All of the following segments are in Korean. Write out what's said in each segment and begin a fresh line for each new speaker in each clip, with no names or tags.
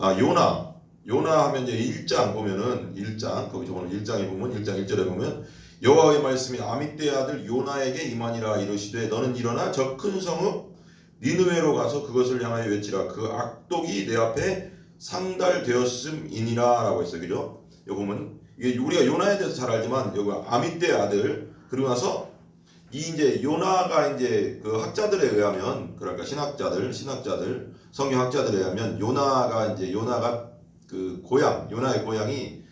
요나 하면 이제 1장 보면은 1장 거기서 보면 1장에 보면 1장 1절에 보면 여호와의 말씀이 아미떼의 아들 요나에게 임하니라 이르시되 너는 일어나 저 큰 성읍 니느웨로 가서 그것을 향하여 외치라 그 악독이 내 앞에 상달되었음이니라 라고 했어요. 그죠? 여기 보면 이게 우리가 요나에 대해서 잘 알지만 여기 아미떼의 아들 그리고 나서 이 이제 요나가 이제 그 학자들에 의하면 그러니까 신학자들 성경학자들에 의하면 요나가 그 고향 요나의 고향이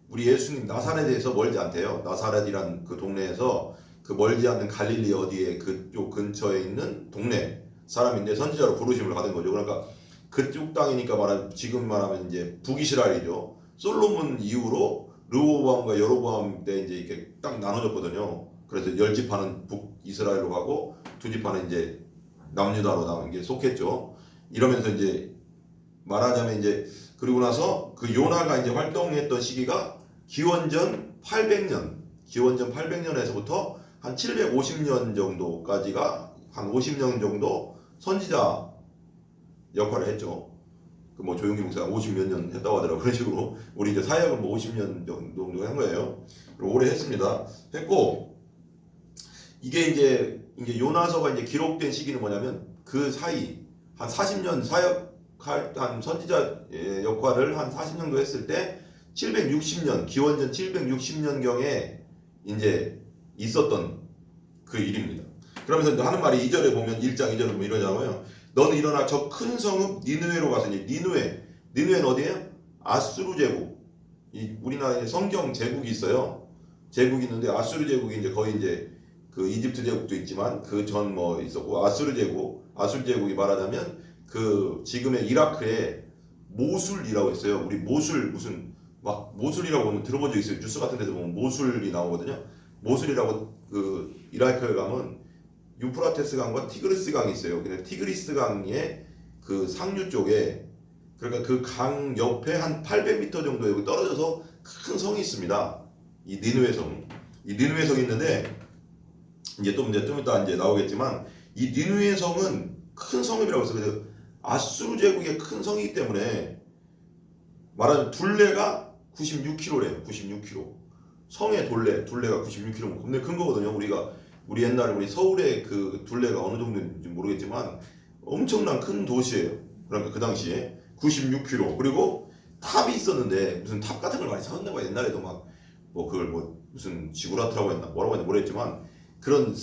우리 예수님 나사렛에서 멀지 않대요. 나사렛이란 그 동네에서 그 멀지 않는 갈릴리 어디에 그쪽 근처에 있는 동네 사람인데 선지자로 부르심을 받은 거죠. 그러니까 그쪽 땅이니까 지금 말하면 이제 북이스라엘이죠. 솔로몬 이후로 르호보암과 여로보암 때 이제 이렇게 딱 나눠졌거든요. 그래서 10지파는 북이스라엘로 가고 2지파는 이제 남유다로 나온 게 속했죠. 이러면서 이제 말하자면 이제 그리고 나서 그 요나가 이제 활동했던 시기가 기원전 800년에서부터 한 750년 정도까지가 한 50년 정도 선지자 역할을 했죠. 그 뭐 조용기 목사가 50몇 년 했다고 하더라고요. 그런 식으로 우리 이제 사역은 뭐 50년 정도 한 거예요. 그리고 오래 했고 이게 이제 요나서가 이제 기록된 시기는 뭐냐면 그 사이 한 40년 한 선지자 역할을 한 40년 정도 했을 때 760년 기원전 760년경에 이제 있었던 그 일입니다. 그러면서 하는 말이 2절에 보면 1장 2절에 보면 이러잖아요. 너는 일어나 저 큰 성읍 니느웨로 가서 니느웨는 어디예요? 아수르 제국. 우리나라에 성경 제국이 있어요. 제국이 있는데 아수르 제국이 이제 거의 이제 그 이집트 제국도 있지만 그 전 뭐 있었고 아수르 제국이 말하자면 그 지금의 이라크의 모술이라고 있어요. 우리 모술 무슨 막 모술이라고 보면 들어본 적 있어요. 뉴스 같은 데서 보면 모술이 나오거든요. 모술이라고 그 이라크에 가면 유프라테스 강과 티그리스 강이 있어요. 근데 티그리스 강의 그 상류 쪽에 그러니까 그 강 옆에 한 800m 정도 떨어져서 큰 성이 있습니다. 이 니느웨 성. 이 니느웨 성이 있는데 좀 이따 이제 나오겠지만 이 니느웨 성은 큰 성읍이라고 해서 그래서 아수르 제국의 큰 성이기 때문에 말하자면 둘레가 96km래요. 96km. 성의 둘레가 96km. 근데 큰 거거든요. 우리 옛날에 우리 서울의 그 둘레가 어느 정도인지 모르겠지만 엄청난 큰 도시예요. 그러니까 그 당시에 96km. 그리고 탑이 있었는데 무슨 탑 같은 걸 많이 세웠나 봐요. 옛날에도 막 뭐 그걸 뭐 무슨 지구라트라고 했나 뭐라고 했나 모르겠지만 그런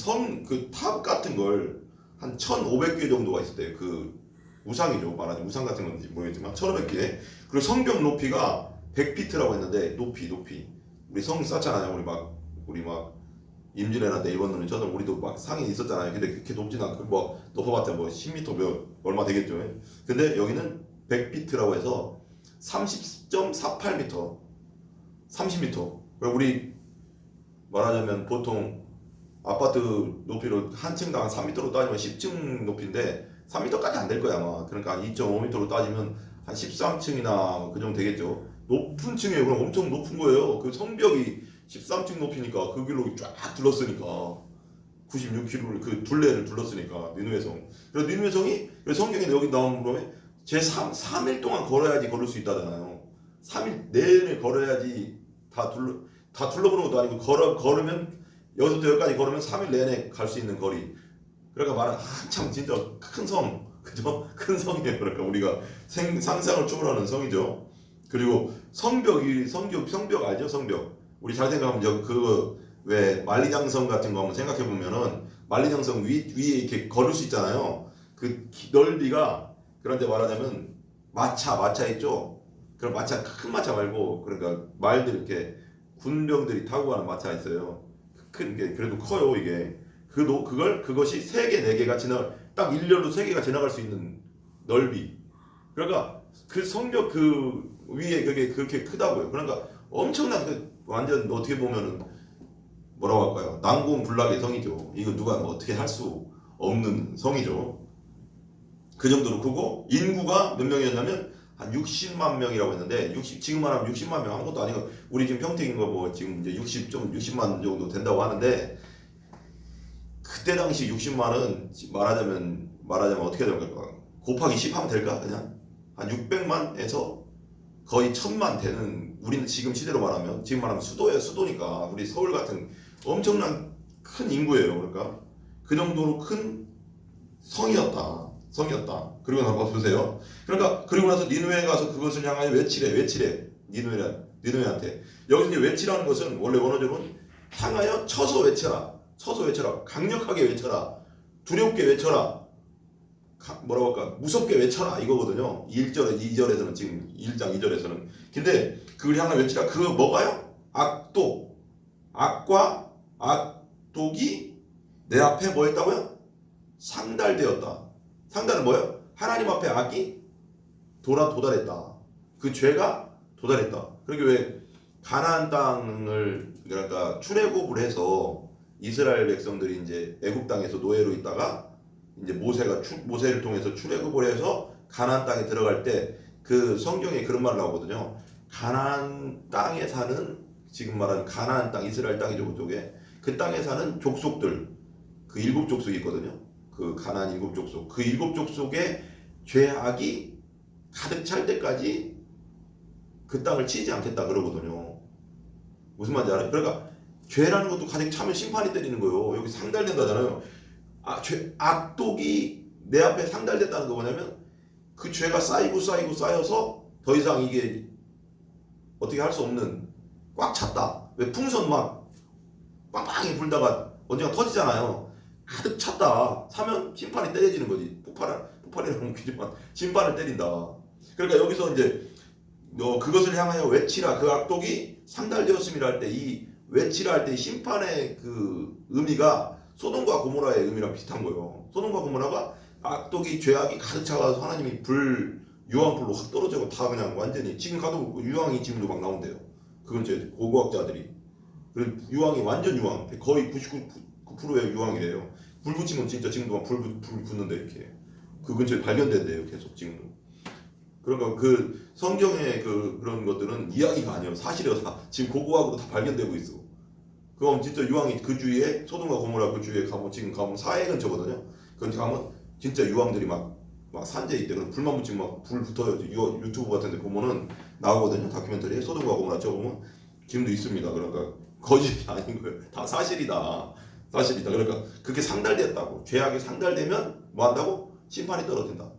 그 탑 같은 걸 한 1,500개 정도가 있었대요. 그 우상이죠. 말하자면 우상 같은 건지 모르겠지만 1,500개. 그리고 성벽 높이가 100피트라고 했는데 높이 우리 성 쌓잖아요. 우리 막 임진왜란 때 입었는 저는 우리도 막 상이 있었잖아요. 근데 그렇게 높진 않고 뭐 높아봤자 뭐 10m 얼마 되겠죠. 근데 여기는 100피트라고 해서 30.48m 30m. 우리 말하자면 보통 아파트 높이로 한 층당 3m로 따지면 10층 높이인데 3m까지 안 될 거야 아마. 그러니까 2.5m로 따지면 한 13층이나 그 정도 되겠죠. 높은 층이에요. 그럼 엄청 높은 거예요. 그 성벽이 13층 높이니까 그 길로 쫙 둘렀으니까 96km를 그 둘레를 둘렀으니까 니느웨 성. 그래서 니느웨 성이 성경에 여기 나온 거에 제3일 동안 걸어야지 걸을 수 있다잖아요. 3일 내내 걸어야지 다 둘러보는 것도 아니고 걸으면 여기서부터 여기까지 걸으면 3일 내내 갈 수 있는 거리. 그러니까 말은 한참 진짜 큰 성, 그죠? 큰 성이에요. 그러니까 우리가 상상을 초월하는 성이죠. 그리고 성벽 알죠? 성벽. 우리 잘 생각하면 왜 만리장성 같은 거 한번 생각해 보면은 만리장성 위에 이렇게 걸을 수 있잖아요. 그 넓이가 그런데 말하자면 마차 있죠? 그런 마차 큰 마차 말고 그러니까 말들 이렇게 군병들이 타고 가는 마차 있어요. 큰 게 그래도 커요 이게. 그것이 3개 4개가 딱 일렬로 3개가 지나갈 수 있는 넓이. 그러니까 그 성벽 그 위에 그게 그렇게 크다고요. 그러니까 엄청난 완전 어떻게 보면은 뭐라고 할까요? 난공불락의 성이죠. 이거 누가 뭐 어떻게 할 수 없는 성이죠. 그 정도로 크고 인구가 몇 명이었냐면 한 60만 명이라고 했는데 지금 말하면 60만 명 아무것도 아니고 우리 지금 평택인 거 뭐 지금 이제 60만 정도 된다고 하는데 그때 당시 60만은 말하자면 어떻게 될까? 곱하기 10 하면 될까? 그냥 한 600만에서 거의 1000만 되는, 우리는 지금 시대로 말하면, 지금 말하면 수도예요. 수도니까 우리 서울 같은 엄청난 큰 인구예요. 그러니까 그 정도로 큰 성이었다. 성이었다. 그리고 한번 보세요. 그러니까 그리고 나서 니누에 가서 그것을 향하여 외치래. 니누에한테. 여기서 이제 외치라는 것은 원래 원어적으로는 향하여 쳐서 외쳐라. 강력하게 외쳐라. 두렵게 외쳐라. 뭐라고 할까? 무섭게 외쳐라 이거거든요. 1절에 2절에서는, 지금 1장 2절에서는. 근데 그걸 향하여 외치라. 그거 뭐가요? 악독. 악과 악독이 내 앞에 뭐 했다고요? 상달되었다. 상달은 뭐예요? 하나님 앞에 악이 도달했다. 그 죄가 도달했다. 그러니까 왜 가나안 땅을, 그러니까 출애굽을 해서 이스라엘 백성들이 이제 애굽 땅에서 노예로 있다가 이제 모세를 통해서 출애굽을 해서 가나안 땅에 들어갈 때 그 성경에 그런 말 나오거든요. 가나안 땅에 사는, 지금 말하는 가나안 땅, 이스라엘 땅이죠, 그쪽에. 그 땅에 사는 족속들, 그 7족속이 있거든요. 그 가나안 7족속, 그 7족속의 죄악이 가득 찰 때까지 그 땅을 치지 않겠다 그러거든요. 무슨 말인지 알아요? 그러니까 죄라는 것도 가득 차면 심판이 때리는 거예요. 여기 상달된다잖아요. 악독이 내 앞에 상달됐다는 거 뭐냐면, 그 죄가 쌓여서 더 이상 이게 어떻게 할 수 없는, 꽉 찼다. 왜 풍선 막 빵빵히 불다가 언젠가 터지잖아요. 가득 찼다. 사면 심판이 때려지는 거지. 폭발이라고 웃기지만 심판을 때린다. 그러니까 여기서 이제 그것을 향하여 외치라. 그 악독이 상달되었음이라 할 때, 이 외치라 할 때 심판의 그 의미가 소돔과 고모라의 의미랑 비슷한 거예요. 소돔과 고모라가 악독이, 죄악이 가득 차가서 하나님이 유황불로 확 떨어지고 다 그냥 완전히, 지금 가도 유황이 지금도 막 나온대요. 그건 제 고고학자들이. 유황이 완전 유황, 거의 99%의 유황이래요. 불 붙이면 진짜 지금도 막 불 붙는데 이렇게 그 근처에 발견된대요, 계속 지금도. 그러니까 그 성경의 그런 것들은 이야기가 아니에요. 사실이에요. 다 지금 고고학으로 다 발견되고 있어. 그럼 진짜 유황이 그 주위에, 소돔과 고모라 그 주위에 가면, 지금 가면 사해 근처거든요. 그런데 가면 진짜 유황들이 막 산재에 있대. 그럼 불만 붙이면 막 불 붙어요. 유튜브 같은 데 보면은 나오거든요. 다큐멘터리에 소돔과 고모라 쳐보면 지금도 있습니다. 그러니까 거짓이 아닌 거예요. 다 사실이다. 그러니까 그게 상달됐다고. 죄악이 상달되면 뭐 한다고? 심판이 떨어진다.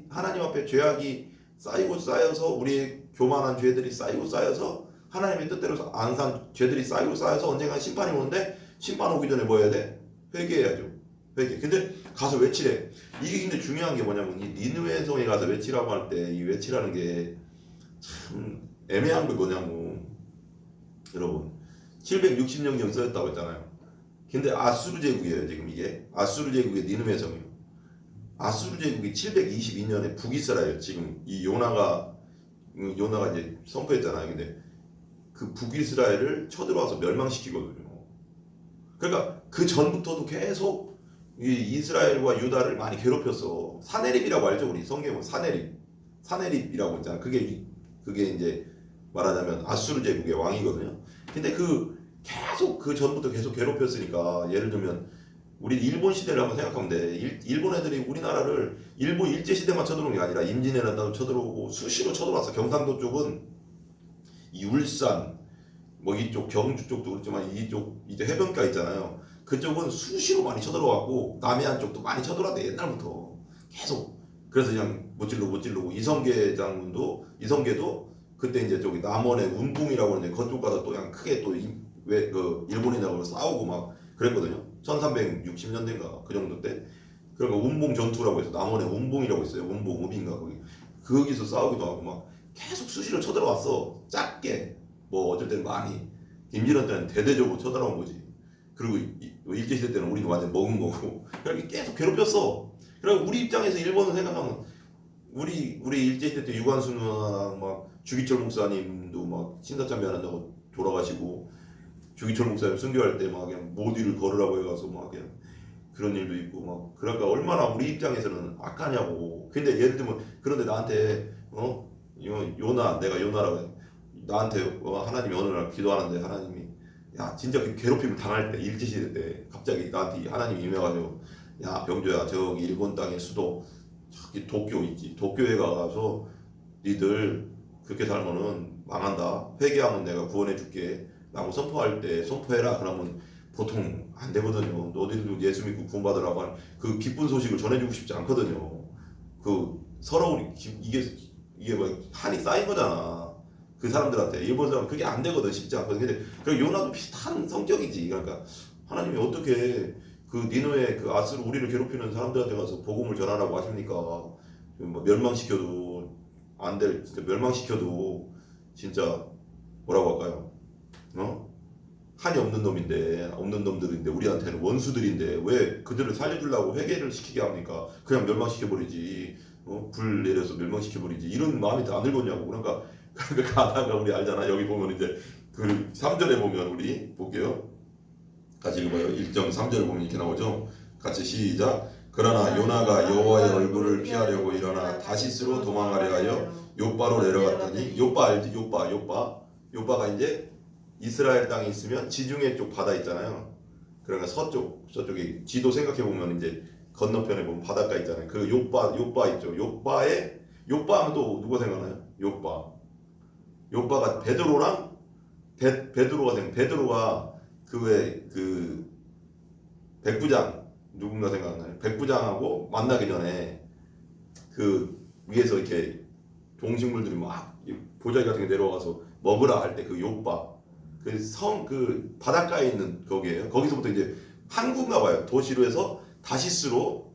하나님 앞에 죄악이 쌓여서, 우리의 교만한 죄들이 쌓여서 하나님의 뜻대로 안 산 죄들이 쌓여서 언젠가 심판이 오는데, 심판 오기 전에 뭐 해야 돼? 회개해야죠. 회개. 근데 가서 외치래. 이게 근데 중요한 게 뭐냐면, 이 니느웨 성에 가서 외치라고 할 때, 이 외치라는 게 참 애매한 게 뭐냐면, 여러분 760년경 써였다고 했잖아요. 근데 아수르 제국이에요. 지금 이게 아수르 제국의 니느웨 성이에요. 아수르 제국이 722년에 북이스라엘, 지금 이 요나가 이제 선포했잖아요. 근데 그 북이스라엘을 쳐들어와서 멸망시키거든요. 그러니까 그 전부터도 계속 이 이스라엘과 유다를 많이 괴롭혔어. 사네립이라고 알죠? 우리 성경에 사네립이라고 있잖아. 그게 이제 말하자면 아수르 제국의 왕이거든요. 근데 계속 그 전부터 계속 괴롭혔으니까, 예를 들면 우리 일본 시대를 한번 생각하면 돼. 일본 애들이 우리나라를 일본 일제 시대만 쳐들어온 게 아니라 임진왜란도 쳐들어오고 수시로 쳐들어왔어. 경상도 쪽은 이 울산, 뭐 이쪽 경주 쪽도 그렇지만 이쪽 이제 해변가 있잖아요. 그쪽은 수시로 많이 쳐들어왔고, 남해안 쪽도 많이 쳐들어왔대, 옛날부터 계속. 그래서 그냥 못 찔르고 이성계도 그때 이제 저기 남원의 운봉이라고 하는데, 그쪽 가서 또 그냥 크게 또 일본인하고 싸우고 막 그랬거든요. 1360년대인가 그 정도 때. 그러니까 운봉 전투라고 해서 남원에 운봉이라고 있어요. 운봉읍인가 거기서 싸우기도 하고 막 계속 수시로 쳐들어왔어. 작게, 뭐 어쩔 때는 많이. 임진왜란 때는 대대적으로 쳐들어온 거지. 그리고 일제시대 때는 우리도 완전 먹은 거고. 그렇게 계속 괴롭혔어. 그리고 우리 입장에서 일본을 생각하면, 우리 일제시대 때 유관순 누나랑 막 주기철 목사님도 막 신사참배 한다고 돌아가시고, 주기철 목사님 순교할 때 막 그냥 모디를 걸으라고 해가서 막 그냥 그런 일도 있고 막. 그러니까 얼마나 우리 입장에서는 악하냐고. 근데 예를 들면, 그런데 나한테 내가 요나라고 해. 나한테 하나님이 어느 날 기도하는데, 하나님이 야 진짜 괴롭힘을 당할 때, 일제시대 때 갑자기 나한테 하나님이 임해가지고, 야 병조야, 저기 일본 땅의 수도 저기 도쿄 있지. 도쿄에 가서 니들 그렇게 살면은 망한다. 회개하면 내가 구원해 줄게. 라고 선포할 때 선포해라. 그러면 보통 안 되거든요. 너희들도 예수 믿고 구원받으라고 하는 그 기쁜 소식을 전해주고 싶지 않거든요. 그 서러운 이게 뭐 한이 쌓인 거잖아. 그 사람들한테 일본 사람 그게 안 되거든. 쉽지 않거든. 근데 그 요나도 비슷한 성격이지. 그러니까 하나님이 어떻게 그 니누의 그 아스로 우리를 괴롭히는 사람들한테 가서 복음을 전하라고 하십니까? 뭐 멸망시켜도 안 될, 진짜 멸망시켜도 진짜 뭐라고 할까요? 한이 없는 놈인데, 없는 놈들인데 우리한테는 원수들인데 왜 그들을 살려주려고 회개를 시키게 합니까? 그냥 멸망시켜버리지. 불 내려서 멸망시켜버리지. 이런 마음이 다 안 들겠냐고. 그러니까 가다가 우리 알잖아. 여기 보면 이제 그 3절에 보면 우리 볼게요. 같이 읽어봐요. 1.3절을 보면 이렇게 나오죠. 같이 시작. 그러나 요나가 여호와의 얼굴을 피하려고 일어나 다시스로 도망하려 하여 요바로 내려갔더니 요바 알지? 요바가 이제 이스라엘 땅에 있으면 지중해 쪽 바다 있잖아요. 그러니까 저쪽에 지도 생각해 보면 이제 건너편에 보면 바닷가 있잖아요. 그 요바 있죠. 요바하면 또 누가 생각나요? 요바가 베드로랑 베드로가 그 백부장 누군가 생각나요? 백부장하고 만나기 전에 그 위에서 이렇게 동식물들이 막 보자기 같은 게 내려와서 먹으라 할 때 그 요바 그 바닷가에 있는 거기에요. 거기서부터 이제 항구인가 봐요. 도시로 해서 다시스로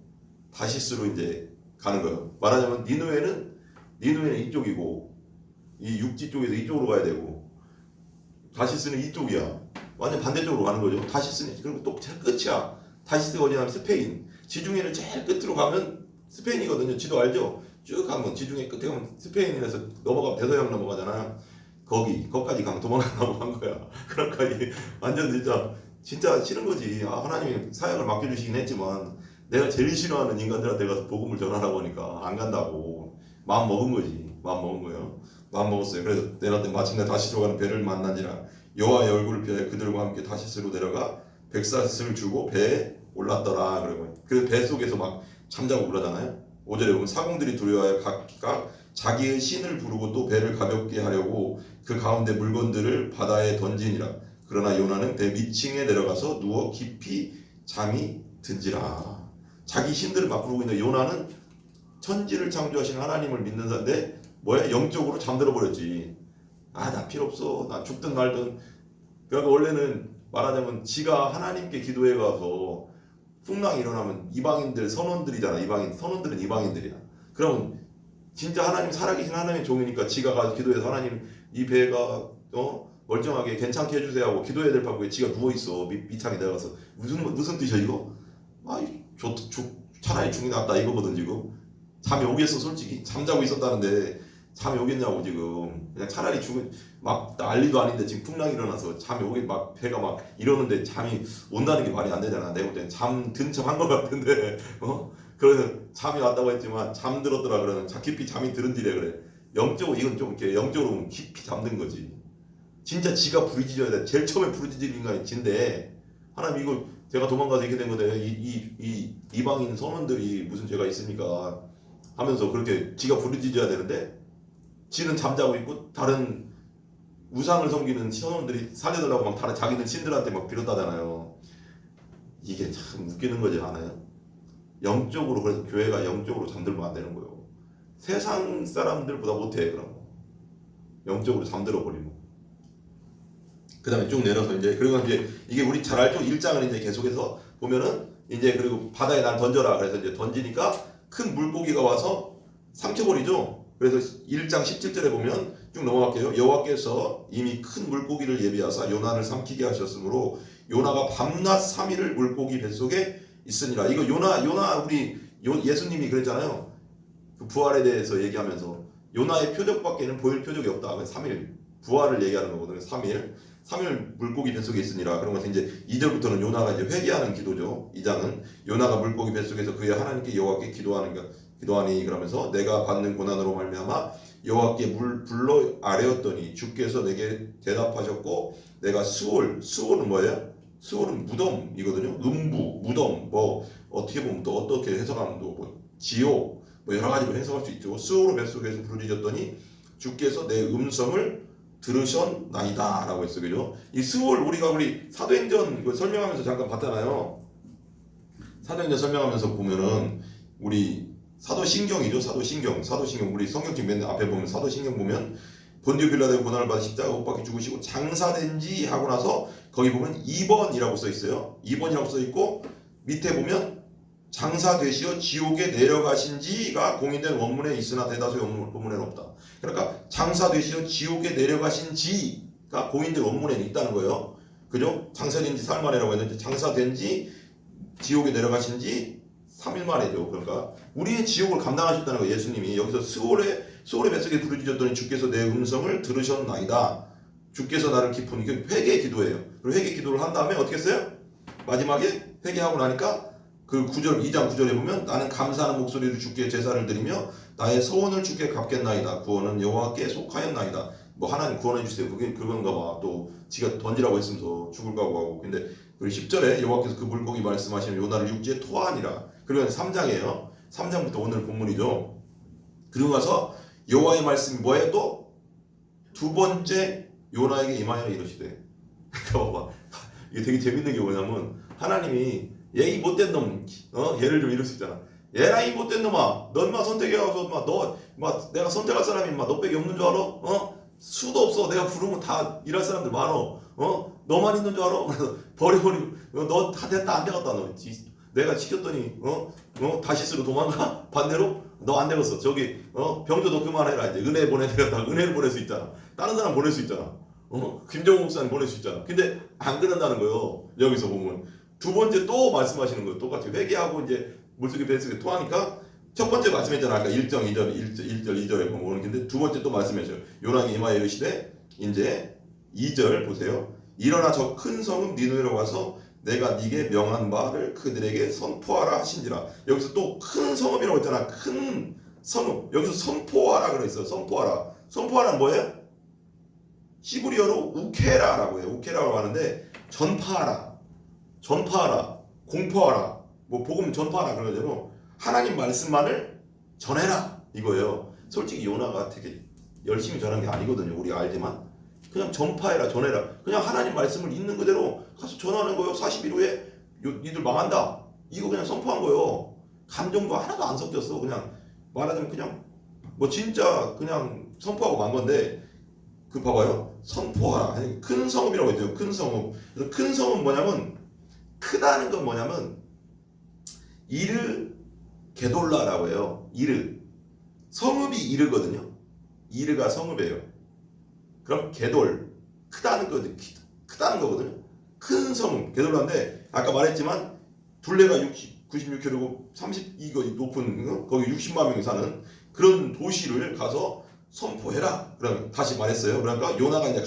이제 가는 거예요. 말하자면 니누에는 이쪽이고 이 육지 쪽에서 이쪽으로 가야 되고 다시스는 이쪽이야. 완전 반대쪽으로 가는 거죠. 다시스는 그리고 또 제일 끝이야. 다시스가 어디냐면 스페인. 지중해를 제일 끝으로 가면 스페인이거든요. 지도 알죠? 쭉 가면 지중해 끝에 가면 스페인에서 넘어가면 대서양 넘어가잖아요. 거기까지 가면 도망가려고 한 거야. 그러니까 이게 완전 진짜 싫은 거지. 하나님이 사역을 맡겨주시긴 했지만 내가 제일 싫어하는 인간들한테 가서 복음을 전하라고 하니까 안 간다고 마음 먹은 거지. 마음 먹었어요. 그래서 내려왔더니 마침내 다시스로 가는 배를 만나니라. 여호와의 얼굴을 피하여 그들과 함께 다시스로 내려가 백사슬을 주고 배에 올랐더라. 그래서 배 속에서 막 잠자고 그러잖아요. 5절에 보면 사공들이 두려워하여 각각 자기의 신을 부르고 또 배를 가볍게 하려고 그 가운데 물건들을 바다에 던지니라. 그러나 요나는 배 밑층에 내려가서 누워 깊이 잠이 든지라. 자기 신들을 막 부르고 있는데 요나는 천지를 창조하신 하나님을 믿는 자인데 뭐야? 영적으로 잠들어 버렸지. 나 필요 없어. 나 죽든 말든. 그러니까 원래는 말하자면 지가 하나님께 기도해 가서 풍랑이 일어나면 이방인들 선원들이잖아. 선원들은 이방인들이야. 그러면 진짜 하나님 살아계신 하나님의 종이니까 지가 가서 기도해서 하나님 이 배가 멀쩡하게 괜찮게 해주세요 하고 기도해야 될 판국에 지가 누워있어. 밑창에 내려가서 무슨 뜻이야 이거? 차라리 죽이 낫다 이거거든 지금. 잠이 오겠어 솔직히. 잠자고 있었다는데 잠이 오겠냐고 지금. 그냥 차라리 막 난리도 아닌데 지금 풍랑이 일어나서 잠이 오게 막 배가 막 이러는데 잠이 온다는 게 말이 안 되잖아. 내가 볼 때는 잠 든 척 한 것 같은데 그래서 잠이 왔다고 했지만 잠들었더라. 그러면 깊이 잠이 들은 뒤래 그래. 영적으로 이건 좀 이렇게 영적으로 깊이 잠든 거지. 진짜 지가 부르짖어야 돼. 제일 처음에 부르짖을 인간이 진데 하나님 이거 제가 도망가서 이렇게 된 건데 이 이방인 선원들이 무슨 죄가 있습니까 하면서 그렇게 지가 부르짖어야 되는데 지는 잠자고 있고 다른 우상을 섬기는 선원들이 살려달라고 막 다른 자기들 신들한테 막 빌었다잖아요. 이게 참 웃기는 거지 않아요? 영적으로. 그래서 교회가 영적으로 잠들면 안 되는 거예요. 세상 사람들보다 못해. 그럼 영적으로 잠들어 버리면. 그 다음에 쭉 내려서 그리고 이제 이게 우리 잘 알죠? 1장을 이제 계속해서 보면은 그리고 바다에 날 던져라. 그래서 이제 던지니까 큰 물고기가 와서 삼켜버리죠. 그래서 1장 17절에 보면 쭉 넘어갈게요. 여호와께서 이미 큰 물고기를 예비하사 요나를 삼키게 하셨으므로 요나가 밤낮 3일을 물고기 뱃속에 있으니라. 이거 요나 우리 예수님이 그랬잖아요. 그 부활에 대해서 얘기하면서 요나의 표적밖에는 보일 표적이 없다. 3일 부활을 얘기하는 거거든요. 3일 물고기 뱃속에 있으니라. 그런 것은 이제 2절부터는 요나가 이제 회개하는 기도죠. 2장은 요나가 물고기 뱃속에서 그의 하나님께 여호와께 기도하니 그러면서 내가 받는 고난으로 말미암아 여호와께 불러 아뢰었더니 주께서 내게 대답하셨고 내가 수올은 뭐예요? 수올은 무덤이거든요. 음부, 무덤, 뭐 어떻게 보면 또 어떻게 해석하면 또 뭐 지옥 뭐 여러 가지로 해석할 수 있죠. 스오르 뱃속에서 부르짖었더니 주께서 내 음성을 들으셨나이다 라고 했어요. 그죠? 이 스올 우리 사도행전 설명하면서 잠깐 봤잖아요. 사도행전 설명하면서 보면은 우리 사도신경이죠. 사도신경 우리 성경책 맨 앞에 보면 사도신경 보면 본디오 빌라도의 고난을 받아 십자가 못 박혀 죽으시고 장사된지 하고 나서 거기 보면 2번이라고 써 있어요. 2번이라고 써 있고 밑에 보면 장사되시어 지옥에 내려가신지가 공인된 원문에 있으나 대다수의 원문에는 없다. 그러니까 장사되시어 지옥에 내려가신지가 공인된 원문에는 있다는 거예요. 그죠? 장사된지 사흘 만이라고 했는데 장사된지 지옥에 내려가신지 3일 만에죠. 그러니까 우리의 지옥을 감당하셨다는 거예요. 예수님이 여기서 스올의 뱃속에 부르짖었더니 주께서 내 음성을 들으셨나이다. 주께서 나를 기쁘니 이게 회개 기도예요. 그리고 회개 기도를 한 다음에 어떻게 했어요? 마지막에 회개하고 나니까 그 2장 9절에 보면 나는 감사하는 목소리로 주께 제사를 드리며 나의 소원을 주께 갚겠나이다. 구원은 여호와께 속하였나이다. 뭐 하나님 구원해 주세요. 그게 그건가 봐. 또 지가 던지라고 했으면서 죽을 각오하고. 근데 그리고 10절에 여호와께서 그 물고기 말씀하시는 요나를 육지에 토하니라. 그리고 3장이에요. 3장부터 오늘 본문이죠. 그리고 가서 여호와의 말씀이 뭐예요? 또 두 번째 요나에게 임하여 이르시되. 봐봐. 이게 되게 재밌는 게 뭐냐면 하나님이 얘 이 못된 놈, 얘를 좀 이럴 수 있잖아. 얘라 이 못된 놈아, 너 인마 선택해가서 내가 선택할 사람이 인마 너밖에 없는 줄 알아? 수도 없어. 내가 부르면 다 일할 사람들 많어. 너만 있는 줄 알아? 버려버리고 너 다 됐다 안 되겠다 너. 내가 시켰더니 다시스로 도망가? 반대로 너 안 되겠어. 저기 병조 너 그만해라 이제. 은혜 보내야 되겠다. 은혜를 보낼 수 있잖아. 다른 사람 보낼 수 있잖아. 김정우 목사님 보낼 수 있잖아. 근데 안 그런다는 거예요. 여기서 보면 두 번째 또 말씀하시는 거예요. 똑같이 회개하고 이제 물속에 뱃속에 토하니까 첫 번째 말씀했잖아. 아까 1장 1절 2절에 보면. 근데 두 번째 또 말씀하셔요. 요나에게 임하여 이르시되 이제 2절 보세요. 일어나 저 큰 성읍 니느웨로 가서 내가 네게 명한 바를 그들에게 선포하라 하신지라. 여기서 또 큰 성읍이라고 했잖아. 큰 성읍. 여기서 선포하라 그랬어요. 선포하라. 선포하라는 뭐예요? 히브리어로 우케라라고 해요. 우케라라고 하는데 전파하라, 공포하라, 뭐 복음 전파하라 그런 거죠. 하나님 말씀만을 전해라 이거예요. 솔직히 요나가 되게 열심히 전한 게 아니거든요. 우리가 알지만 그냥 전파해라, 전해라. 그냥 하나님 말씀을 있는 그대로 가서 전하는 거예요. 40일 후에 니들 망한다. 이거 그냥 선포한 거예요. 감정도 하나도 안 섞였어. 그냥 말하자면 그냥 뭐 진짜 그냥 선포하고 만 건데 그 봐봐요. 선포하라. 큰 성읍이라고 했죠. 큰 성읍. 그래서 큰 성읍은 뭐냐면 크다는 건 뭐냐면 이르 게돌라라고 해요. 이르. 성읍이 이르거든요. 이르가 성읍이에요. 그럼 게돌. 크다는 거거든요. 큰 성읍. 게돌라인데 아까 말했지만 둘레가 96km고 32거 높은 거기 60만 명이 사는 그런 도시를 가서 선포해라. 그럼 다시 말했어요. 그러니까 요나가 이제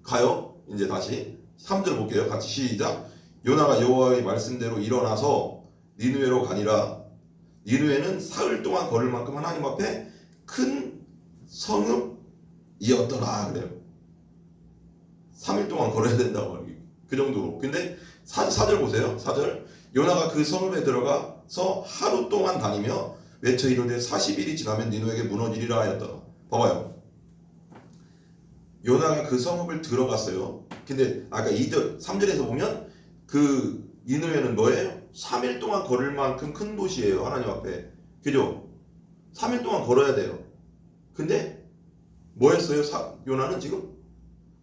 가요. 이제 다시 3절 볼게요. 같이 시작. 요나가 여호와의 말씀대로 일어나서 니느웨로 가니라. 니느웨는 사흘 동안 걸을 만큼 하나님 앞에 큰 성읍이었더라 그래요. 3일 동안 걸어야 된다고 하기. 그 정도로. 근데 4절 보세요. 4절. 요나가 그 성읍에 들어가서 하루 동안 다니며 외쳐 이르되 40일이 지나면 니느웨에게 무너지리라 하였더라. 봐봐요. 요나가 그 성읍을 들어갔어요. 근데 아까 3절에서 보면 그 니느웨는 뭐예요? 3일 동안 걸을 만큼 큰 도시예요. 하나님 앞에. 그죠? 3일 동안 걸어야 돼요. 근데 뭐 했어요? 요나는 지금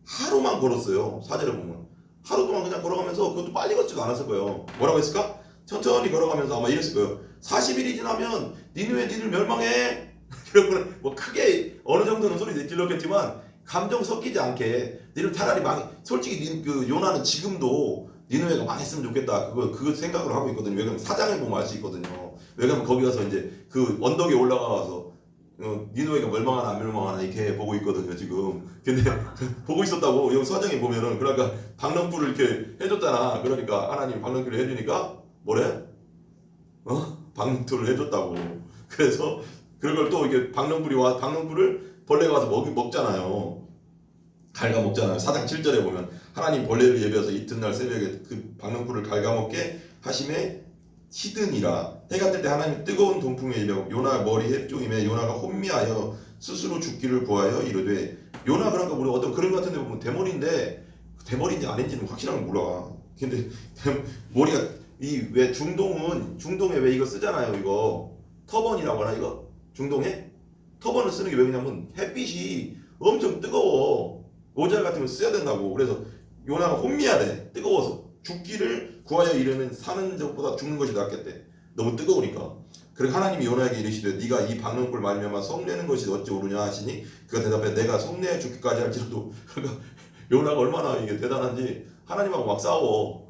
하루만 걸었어요. 4절에 보면. 하루 동안 그냥 걸어가면서 그것도 빨리 걷지도 않았을 거예요. 뭐라고 했을까? 천천히 걸어가면서 아마 이랬을 거예요. 40일이 지나면 니느웨 니들 멸망해. 그러면 뭐 크게 어느 정도는 소리 질렀겠지만 감정 섞이지 않게 니들 차라리 솔직히 그 요나는 지금도 니느웨가 망했으면 좋겠다. 그거 생각을 하고 있거든요. 왜냐면 4장에 보면 알 수 있거든요. 왜냐면 거기 가서 이제 그 언덕에 올라가서 니느웨가 멸망하나 안 멸망하나 이렇게 보고 있거든요. 지금. 근데 보고 있었다고 여기 4장에 보면은 그러니까 방랑불을 이렇게 해줬잖아. 그러니까 하나님 방랑불을 해주니까 뭐래? 방랑불을 해줬다고. 그래서 그런 걸 또 이렇게 방랑불을 벌레가 와서 먹잖아요. 갉아먹잖아요. 4장 7절에 보면 하나님 벌레를 예비해서 이튿날 새벽에 그 방랑불을 갉아먹게 하심에 시드니라. 해가 뜰 때 하나님이 뜨거운 동풍에 일려 요나 머리 해쪽임에 요나가 혼미하여 스스로 죽기를 구하여 이르되 요나 그러니까 우리 어떤 그런 것 같은데 보면 대머리인지 아닌지는 확실하게 몰라. 근데 머리가 이 왜 중동에 왜 이거 쓰잖아요. 이거 터번이라고 하나 이거 중동에 터번을 쓰는 게 왜 그러냐면 햇빛이 엄청 뜨거워. 모자 같은 걸 써야 된다고. 그래서 요나가 혼미하대. 뜨거워서 죽기를 구하여 이르는 사는 것보다 죽는 것이 낫겠대. 너무 뜨거우니까. 그리고 하나님이 요나에게 이르시되 네가 이 박능골 말미암아 성내는 것이 어찌 오르냐 하시니 그가 대답해 내가 성내에 죽기까지 할지라도. 그러니까 요나가 얼마나 이게 대단한지 하나님하고 막 싸워.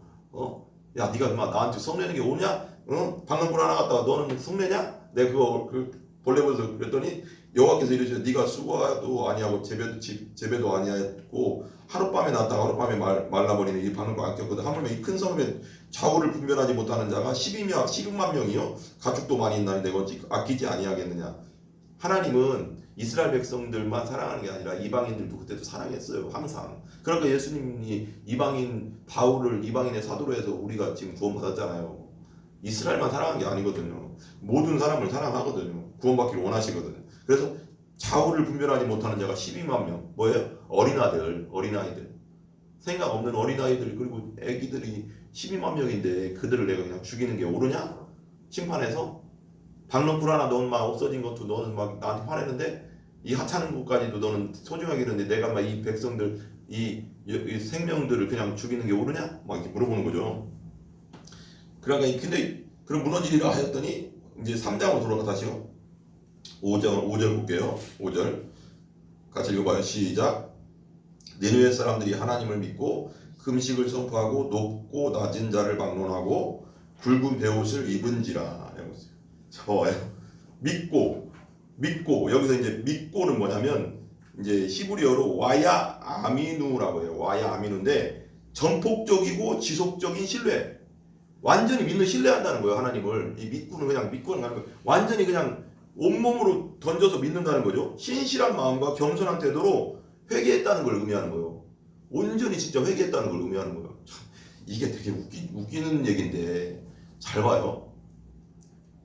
야 네가 엄마 나한테 성내는 게 오냐? 박능골 하나 갖다가 너는 성내냐? 내가 그거 볼래보서 그랬더니 여호와께서 이르시되 네가 수고도 아니하고 재배도 아니하고 하룻밤에 났다가 하룻밤에 말라버리는 이 박능골 안 꼈거든. 하물며 이 큰 성읍에 좌우를 분별하지 못하는 자가 12만 명이요 가축도 많이 있나니 내가 어찌 아끼지 아니하겠느냐. 하나님은 이스라엘 백성들만 사랑하는 게 아니라 이방인들도 그때도 사랑했어요. 항상. 그러니까 예수님이 이방인 바울을 이방인의 사도로 해서 우리가 지금 구원받았잖아요. 이스라엘만 사랑한 게 아니거든요. 모든 사람을 사랑하거든요. 구원받기를 원하시거든요. 그래서 좌우를 분별하지 못하는 자가 12만 명. 뭐예요? 어린아이들. 생각 없는 어린아이들 그리고 애기들이 12만 명인데 그들을 내가 그냥 죽이는 게 옳으냐? 심판해서 박능골 하나 너는 막 없어진 것도 너는 막 나한테 화내는데 이 하찮은 것까지도 너는 소중하게 여기는데 내가 막 이 백성들 이 생명들을 그냥 죽이는 게 옳으냐? 막 이렇게 물어보는 거죠. 그러니까 근데 그럼 무너지리라 하였더니 이제 3장으로 돌아가 다시요. 5절 볼게요. 5절 같이 읽어봐요. 시작. 니느웨 사람들이 하나님을 믿고 금식을 선포하고 높고 낮은 자를 막론하고 굵은 베옷을 입은지라. 좋아요. 믿고 여기서 이제 믿고는 뭐냐면 이제 히브리어로 와야 아미누라고 해요. 와야 아미누인데 전폭적이고 지속적인 신뢰. 완전히 믿는 신뢰한다는 거예요. 하나님을. 이 믿고는 그냥 믿고는 가는 거예요. 완전히 그냥 온몸으로 던져서 믿는다는 거죠. 신실한 마음과 겸손한 태도로 회개했다는 걸 의미하는 거예요. 온전히 진짜 회개했다는 걸 의미하는 거예요. 참, 이게 되게 웃기는 얘기인데 잘 봐요.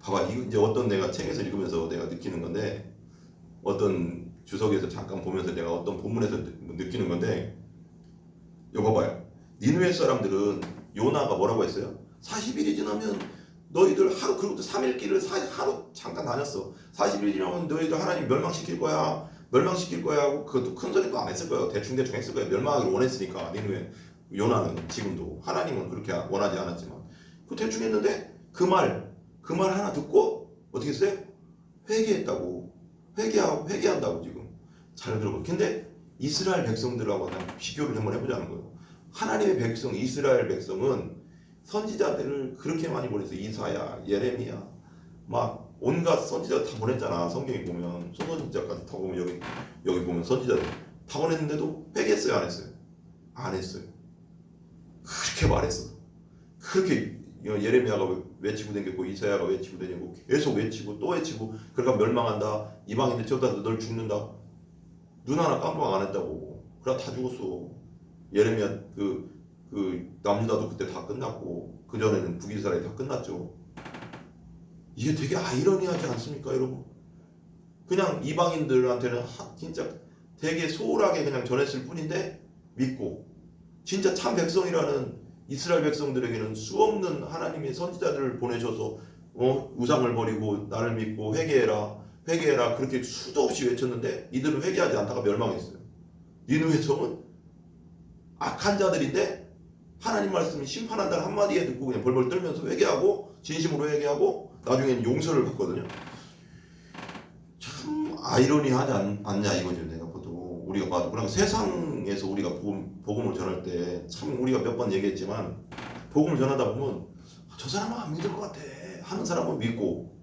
봐봐. 이거 이제 어떤 내가 책에서 읽으면서 내가 느끼는 건데 어떤 주석에서 잠깐 보면서 내가 어떤 본문에서 느끼는 건데 이거 봐봐요. 니느웨 사람들은 요나가 뭐라고 했어요? 40일이 지나면 너희들 하루 그리고 3일 길을 하루 잠깐 다녔어. 40일이 지나면 너희들 하나님 멸망시킬 거야 하고 그것도 큰 소리도 안 했을 거예요. 대충 했을 거예요. 멸망하기를 원했으니까. 니느웨 요나는 지금도 하나님은 그렇게 원하지 않았지만 그 대충 했는데 그 말 하나 듣고 어떻게 했어요? 회개했다고. 회개한다고 지금. 잘 들어봐. 근데 이스라엘 백성들하고 비교를 한번 해보자는 거예요. 하나님의 백성, 이스라엘 백성은 선지자들을 그렇게 많이 보냈어요. 이사야, 예레미야, 막 온갖 선지자 다 보냈잖아. 성경에 보면 소선지자까지 다 보면 여기 보면 선지자들 다 보냈는데도 회개했어요, 안 했어요? 안 했어요. 그렇게 말했어. 그렇게 예레미야가 외치고 다녔고 이사야가 외치고 다니고 계속 외치고 또 외치고 그러니까 멸망한다. 이방인들 저다 널 죽는다. 눈 하나 깜빡 안 했다고. 그래 다 죽었어. 예레미야 그 남유다도 그때 다 끝났고 그 전에는 북이스라엘이 다 끝났죠. 이게 되게 아이러니하지 않습니까, 여러분? 그냥 이방인들한테는 진짜 되게 소홀하게 그냥 전했을 뿐인데 믿고 진짜 참 백성이라는 이스라엘 백성들에게는 수없는 하나님의 선지자들을 보내셔서 우상을 버리고 나를 믿고 회개해라 그렇게 수도 없이 외쳤는데 이들은 회개하지 않다가 멸망했어요. 니느웨 성은 악한 자들인데 하나님 말씀이 심판한다는 한마디에 듣고 그냥 벌벌 떨면서 회개하고 진심으로 회개하고 나중에는 용서를 받거든요. 참 아이러니하지 않냐 이거죠. 내가 봐도 우리가 봐도 그러니까 세상에서 우리가 복음을 전할 때 참 우리가 몇 번 얘기했지만 복음을 전하다 보면 저 사람은 안 믿을 것 같아 하는 사람은 믿고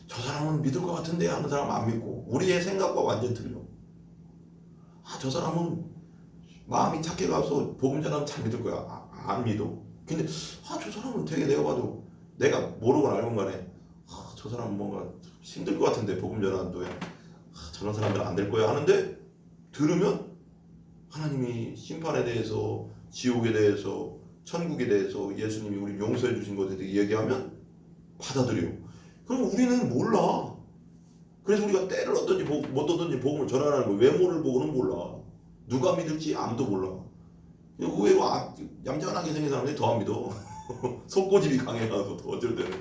저 사람은 믿을 것 같은데 하는 사람은 안 믿고 우리의 생각과 완전 틀려. 저 사람은 마음이 착해 가서 복음 전하면 잘 믿을 거야. 안 믿어. 근데 저 사람은 되게 내가 봐도 내가 모르건 알건 간에 저 사람은 뭔가 힘들 것 같은데 복음 전하는데 저런 사람들은 안 될 거야 하는데 들으면 하나님이 심판에 대해서 지옥에 대해서 천국에 대해서 예수님이 우리 용서해 주신 것에 대해 얘기하면 받아들여요. 그럼 우리는 몰라. 그래서 우리가 때를 어떤지 못 어떤지 복음을 전하는 거예요. 외모를 보고는 몰라. 누가 믿을지 아무도 몰라. 의외로 얌전하게 생긴 사람들이 더 안 믿어. 속고집이 강해가서 더 어쩔 때는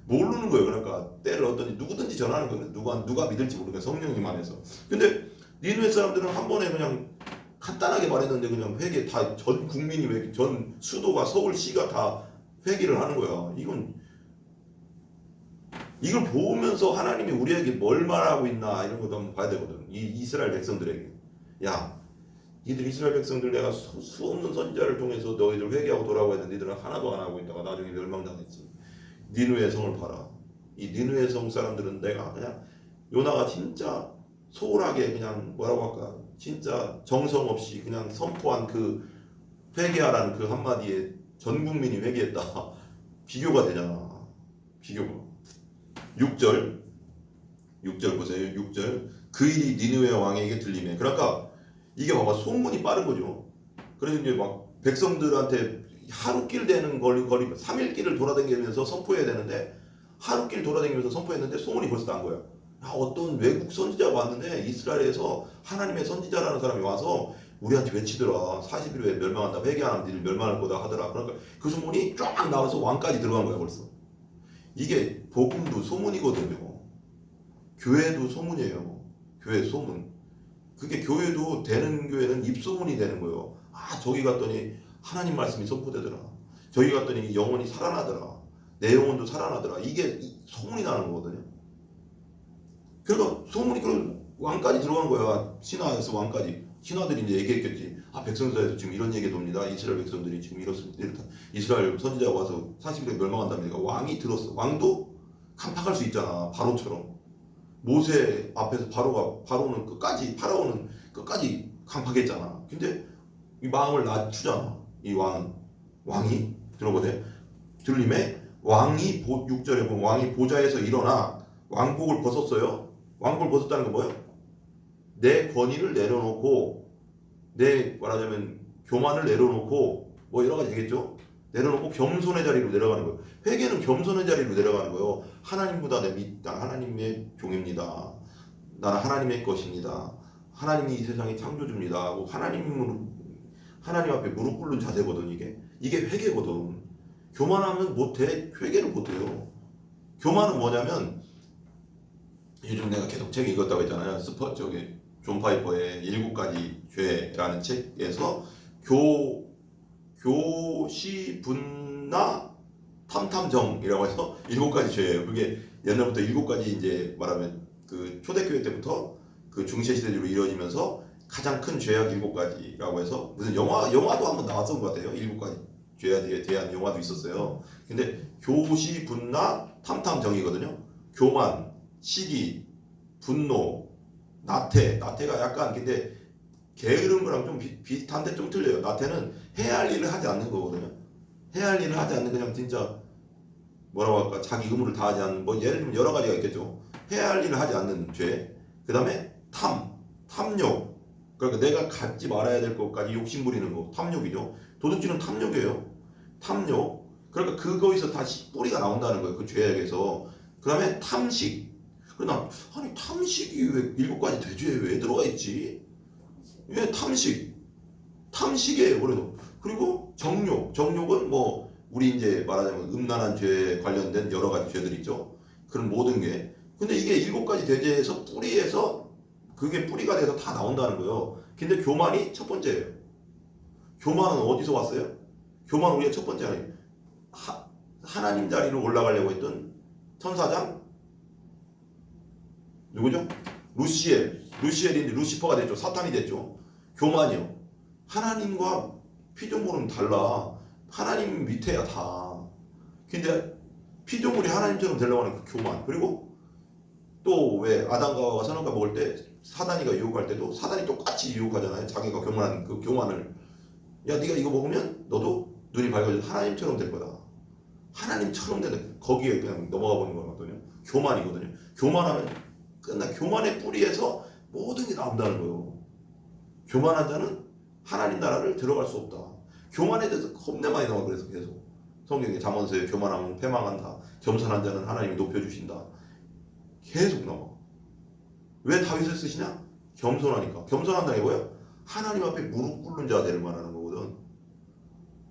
모르는 거예요. 그러니까 때를 어떤지 누구든지 전하는 거예요. 누가 믿을지 모르니까 성령님 안에서. 근데 니누의 사람들은 한 번에 그냥 간단하게 말했는데 그냥 회개 다 전 국민이 회개, 전 수도가 서울시가 다 회개를 하는 거야. 이걸 보면서 하나님이 우리에게 뭘 말하고 있나 이런 것도 한번 봐야 되거든. 이 이스라엘 백성들에게. 야, 니들 이스라엘 백성들 내가 수 없는 선지자를 통해서 너희들 회개하고 돌아오고 했는데 니들은 하나도 안 하고 있다가 나중에 멸망당했지. 니누의 성을 봐라. 이 니누의 성 사람들은 내가 그냥 요나가 진짜 소홀하게 그냥 뭐라고 할까 진짜 정성 없이 그냥 선포한 그 회개하라는 그 한마디에 전 국민이 회개했다. 비교가 되잖아. 비교가. 6절 보세요. 6절 그 일이 니느웨 왕에게 들리매. 그러니까 이게 봐봐 소문이 빠른 거죠. 그래서 이제 막 백성들한테 하루길 되는 거리 3일길을 돌아다니면서 선포해야 되는데 하루길 돌아다니면서 선포했는데 소문이 벌써 난 거야. 어떤 외국 선지자가 왔는데 이스라엘에서 하나님의 선지자라는 사람이 와서 우리한테 외치더라. 40일 후에 멸망한다. 회개 안 하면 니들 멸망할 거다 하더라. 그러니까 그 소문이 쫙 나와서 왕까지 들어간 거야 벌써. 이게 복음도 소문이거든요. 교회도 소문이에요. 교회 소문. 그게 교회도 되는 교회는 입소문이 되는 거예요. 저기 갔더니 하나님 말씀이 선포되더라. 저기 갔더니 영혼이 살아나더라. 내 영혼도 살아나더라. 이게 소문이 나는 거거든요. 그러니까 소문이 그런 왕까지 들어간 거야. 신하에서 왕까지. 신하들이 이제 얘기했겠지. 백성들에서 지금 이런 얘기가 돕니다. 이스라엘 백성들이 지금 이렇다. 이스라엘 선지자가 와서 40일에 멸망한답니다. 왕이 들었어. 왕도 깜빡할 수 있잖아. 바로처럼. 모세 앞에서 파라오는 끝까지 강팍했잖아. 근데 이 마음을 낮추잖아. 이 왕이 들어보세요. 들림에 왕이 6절에 보면 왕이 보좌에서 일어나 왕복을 벗었어요. 왕복을 벗었다는 건 뭐예요? 내 권위를 내려놓고 내 말하자면 교만을 내려놓고 뭐 여러 가지 되겠죠? 내려놓고 겸손의 자리로 내려가는 거예요. 회개는 겸손의 자리로 내려가는 거예요. 하나님보다 난 하나님의 종입니다. 나는 하나님의 것입니다. 하나님이 이 세상의 창조주입니다. 하고 하나님 앞에 무릎 꿇는 자세거든. 이게 회개거든. 교만하면 못해. 회개를 못해요. 교만은 뭐냐면 요즘 내가 계속 책 읽었다고 했잖아요. 존 파이퍼의 7가지 죄라는 책에서 교시 분나 탐탐정이라고 해서 7가지 죄예요. 그게 옛날부터 7가지 이제 말하면 그 초대교회 때부터 그 중세 시대로 이루어지면서 가장 큰 죄악 7가지라고 해서 무슨 영화도 한번 나왔던 것 같아요. 7가지 죄에 대한 영화도 있었어요. 근데 교시 분나 탐탐정이거든요. 교만, 시기, 분노, 나태가 약간 근데 게으른 거랑 좀 비슷한데 좀 틀려요. 나태는 해야 할 일을 하지 않는 거거든요. 해야 할 일을 하지 않는 그냥 진짜 뭐라고 할까 자기 의무를 다하지 않는 뭐 예를 들면 여러 가지가 있겠죠. 해야 할 일을 하지 않는 죄. 그 다음에 탐욕. 그러니까 내가 갖지 말아야 될 것까지 욕심 부리는 거. 탐욕이죠. 도둑질은 탐욕이에요. 탐욕. 그러니까 그거에서 다시 뿌리가 나온다는 거예요. 그 죄악에서. 그 다음에 탐식. 그러나 아니 탐식이 왜 7가지 대죄에 왜 들어가 있지? 왜 탐식이에요. 그리고 정욕은 뭐 우리 이제 말하자면 음란한 죄에 관련된 여러 가지 죄들 있죠. 그런 모든 게. 근데 이게 7가지 대죄에서 뿌리에서 그게 뿌리가 돼서 다 나온다는 거예요. 근데 교만이 첫 번째예요. 교만은 어디서 왔어요? 교만 우리가 첫 번째 아니에요. 하나님 자리로 올라가려고 했던 천사장 누구죠? 루시엘인데 루시퍼가 됐죠. 사탄이 됐죠. 교만이요. 하나님과 피조물은 달라. 하나님 밑에야 다. 근데 피조물이 하나님처럼 되려고 하는 그 교만. 그리고 또 왜 아담과 하와가 선악과 먹을 때 사단이가 유혹할 때도 사단이 똑같이 유혹하잖아요. 자기가 교만한 그 교만을. 야 네가 이거 먹으면 너도 눈이 밝아져서 하나님처럼 될 거다. 하나님처럼 되는 거기에 그냥 넘어가 버리는 거거든요. 교만이거든요. 교만하면 교만의 뿌리에서 모든 게 나온다는 거예요. 교만한 자는 하나님 나라를 들어갈 수 없다. 교만에 대해서 겁내 많이 나와. 그래서 계속 성경에 잠언서에 교만하면 패망한다. 겸손한 자는 하나님이 높여주신다. 계속 나와. 왜 다윗을 쓰시냐? 겸손하니까. 겸손한다는 게 뭐예요? 하나님 앞에 무릎 꿇는 자들을 말하는 거거든.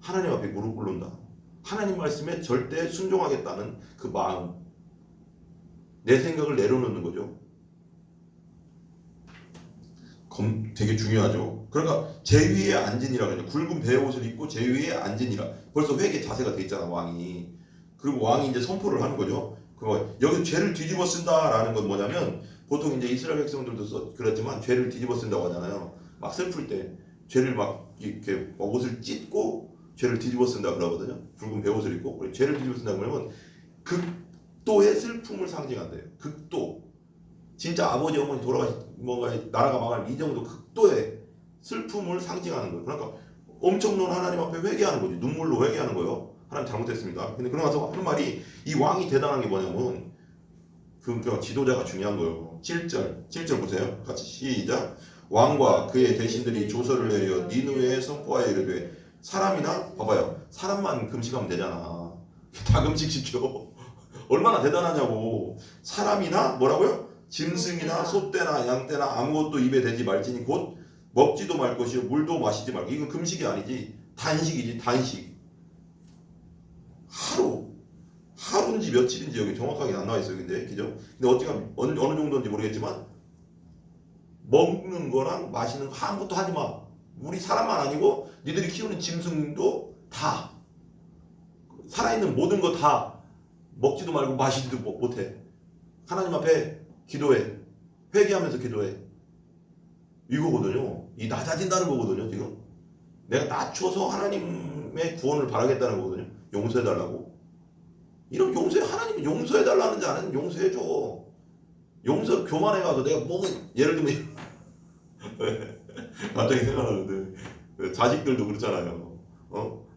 하나님 앞에 무릎 꿇는다. 하나님 말씀에 절대 순종하겠다는 그 마음. 내 생각을 내려놓는 거죠. 되게 중요하죠. 그러니까 제 위에 앉으니라 그러죠. 굵은 베옷을 입고 제 위에 앉으니라. 벌써 회개 자세가 돼 있잖아, 왕이. 그리고 왕이 이제 선포를 하는 거죠. 여기 죄를 뒤집어 쓴다라는 건 뭐냐면, 보통 이제 이스라엘 백성들도 그랬지만 죄를 뒤집어 쓴다고 하잖아요. 막 슬플 때 죄를 막 이렇게 옷을 찢고 죄를 뒤집어 쓴다 그러거든요. 굵은 베옷을 입고. 죄를 뒤집어 쓴다고 그러면 극도의 슬픔을 상징한대요. 극도. 진짜 아버지 어머니 돌아가시 뭔가 나라가 망할 이 정도 극도의 슬픔을 상징하는 거예요. 그러니까 엄청난 하나님 앞에 회개하는 거지. 눈물로 회개하는 거예요. 하나님 잘못했습니다. 근데 그러면서 하는 말이, 이 왕이 대단한 게 뭐냐면, 그러니까 지도자가 중요한 거예요. 7절 보세요. 같이 시작. 왕과 그의 대신들이 조서를 내려 니느웨에 선포하여 이르되, 사람이나, 봐봐요, 사람만 금식하면 되잖아. 다 금식시켜. 얼마나 대단하냐고. 사람이나 뭐라고요? 짐승이나 소떼나 양떼나 아무것도 입에 대지 말지니 곧 먹지도 말 것이요 물도 마시지 말고. 이건 금식이 아니지, 단식이지, 단식. 하루인지 며칠인지 여기 정확하게 안 나와 있어요. 근데 그죠? 근데 어찌가 어느 정도인지 모르겠지만, 먹는 거랑 마시는 거 아무것도 하지 마. 우리 사람만 아니고 니들이 키우는 짐승도 다, 살아있는 모든 거 다 먹지도 말고 마시지도 못해. 하나님 앞에 기도해. 회개하면서 기도해. 이거거든요. 이 낮아진다는 거거든요. 지금 내가 낮춰서 하나님의 구원을 바라겠다는 거거든요. 용서해달라고. 이런 하나님이 용서해달라는 자는 용서해줘. 용서 교만해가서 내가 몸은, 예를 들면 갑자기 생각나는데, 자식들도 그렇잖아요.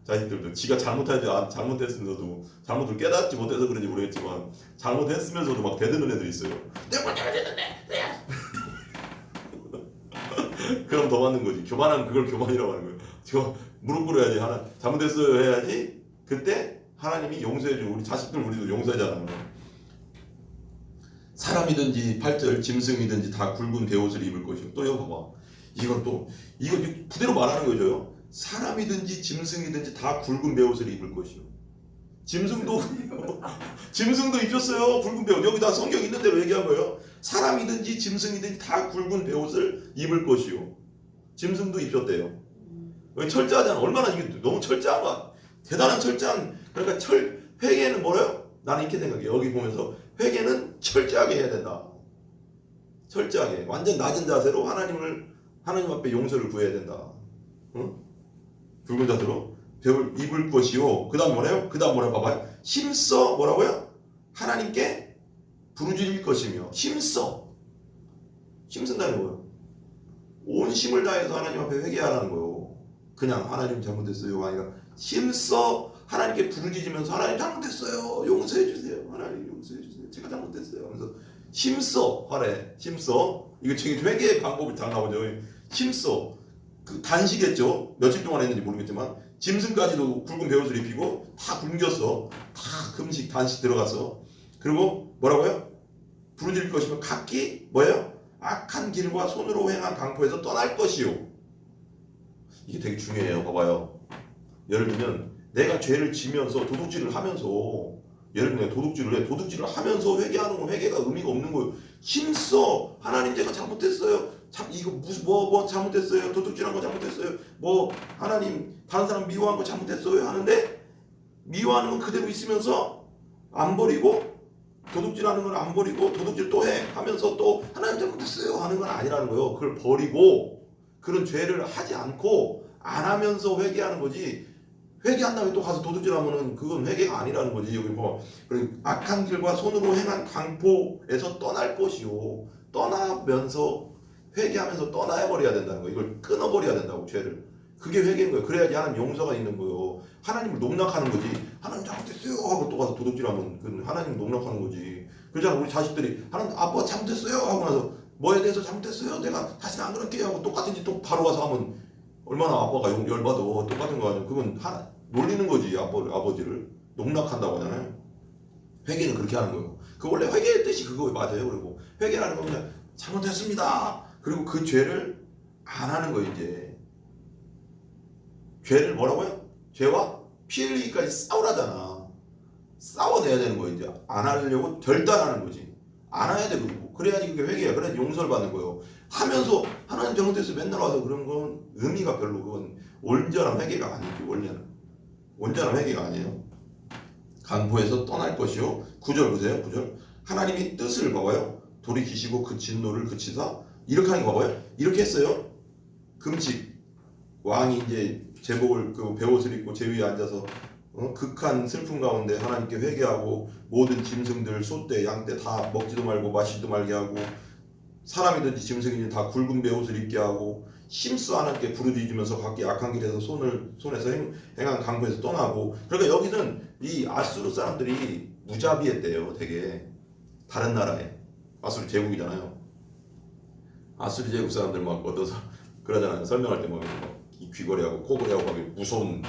자식들도 지가 잘못했으면서도, 잘못을 깨닫지 못해서 그런지 모르겠지만 잘못했으면서도 막 대드는 애들이 있어요. 내가 잘못했는데 내가 그럼 더 맞는 거지. 교만하면 그걸 교만이라고 하는 거예요. 저 무릎 꿇어야지. 하나 잘못했어요 해야지. 그때 하나님이 용서해주고, 우리 자식들 우리도 용서하잖아요. 사람이든지 8절 짐승이든지 다 굵은 베옷을 입을 것이요. 또 이거 봐봐. 이거 그대로 말하는 거죠. 사람이든지 짐승이든지 다 굵은 베옷을 입을 것이요. 짐승도 입혔어요. 굵은 베옷. 여기 다 성경 있는 대로 얘기한 거예요. 사람이든지 짐승이든지 다 굵은 베옷을 입을 것이요. 짐승도 입혔대요. 철저하잖아. 얼마나 이게 너무 철저한 거야. 대단한 철저한. 그러니까 회개는 뭐래요? 나는 이렇게 생각해. 여기 보면서 회개는 철저하게 해야 된다. 철저하게. 완전 낮은 자세로 하나님 앞에 용서를 구해야 된다. 응? 굵은 자세로 배울 입을 것이요. 그 다음 뭐래요? 봐봐요. 힘써 뭐라고요? 하나님께 부르짖을 것이며. 힘쓴다는 거예요. 온 힘을 다해서 하나님 앞에 회개하라는 거예요. 그냥 하나님 잘못했어요가 아니라 힘써 하나님께 부르짖으면서, 하나님 잘못했어요. 용서해주세요. 하나님 용서해주세요. 제가 잘못했어요. 하면서 힘써 하래. 힘써. 이거 되게 회개의 방법이 다 나오죠. 힘써. 그 단식했죠. 며칠 동안 했는지 모르겠지만 짐승까지도 굵은 베옷을 입히고 다 굶겼어. 다 금식 단식 들어갔어. 그리고 뭐라고요? 부르짖을 것이면 각기 뭐예요? 악한 길과 손으로 행한 강포에서 떠날 것이요. 이게 되게 중요해요. 봐봐요. 예를 들면 내가 죄를 지면서 도둑질을 하면서, 예를 들면 도둑질을 해. 도둑질을 하면서 회개하는 건 회개가 의미가 없는 거예요. 힘써. 하나님 제가 잘못했어요. 이거 무슨 뭐 잘못했어요. 도둑질한 거 잘못했어요. 하나님 다른 사람 미워한 거 잘못했어요 하는데, 미워하는 건 그대로 있으면서 안 버리고, 도둑질하는 건 안 버리고 도둑질 또 해 하면서 또 하나님 잘못했어요 하는 건 아니라는 거예요. 그걸 버리고 그런 죄를 하지 않고 안 하면서 회개하는 거지. 회개한 다음에 또 가서 도둑질하면은 그건 회개가 아니라는 거지. 여기 그리고 악한 길과 손으로 행한 강포에서 떠날 것이요. 떠나면서 회개하면서 떠나버려야 된다는 거예요. 이걸 끊어버려야 된다고, 죄를. 그게 회개인 거예요. 그래야지 하나님 용서가 있는 거예요. 하나님을 농락하는 거지. 하나님 잘못했어요 하고 또 가서 도둑질하면 그건 하나님을 농락하는 거지. 그러잖아. 우리 자식들이 하나님 아빠 잘못했어요 하고 나서 뭐에 대해서 잘못했어요. 내가 다시는 안 그럴게요 하고 똑같은 짓 또 바로 가서 하면 얼마나 아빠가 열받아. 똑같은 거 아니야. 그건 놀리는 거지. 아버지를 농락한다고 하잖아요. 회개는 그렇게 하는 거예요. 그 원래 회개의 뜻이 그거 맞아요. 그리고 회개라는 건 그냥 잘못했습니다. 그리고 그 죄를 안 하는 거예요. 이제 죄를 뭐라고요? 죄와 피 흘리기까지 싸우라잖아. 싸워내야 되는 거예요. 이제 안 하려고 결단하는 거지. 안 해야 돼. 그리고 그래야지 그게 회개야. 그래야 용서를 받는 거예요. 하면서 하나님 잘못해서 맨날 와서 그런 건 의미가 별로, 그건 온전한 회개가 아니지. 원래는 온전한 회개가 아니에요. 강포에서 떠날 것이요. 9절 보세요. 9절. 하나님이 뜻을 봐봐요. 돌이키시고 그 진노를 그치사. 이렇게 하는 거 봐봐요. 이렇게 했어요. 금식. 왕이 이제 제복을 그 베옷을 입고 제 위에 앉아서 극한 슬픔 가운데 하나님께 회개하고 모든 짐승들 소떼 양떼 다 먹지도 말고 마시지도 말게 하고 사람이든지 짐승이든지 다 굵은 베옷을 입게 하고 힘써 하나님께 부르짖으면서 각기 악한 길에서 손에서 행한 강포에서 떠나고. 그러니까 여기는 이 아수르 사람들이 무자비했대요. 되게 다른 나라에. 아수르 제국이잖아요. 아수르 제국 사람들 막 얻어서 그러잖아요. 설명할 때 막 귀걸이하고 코걸이하고 막 무서운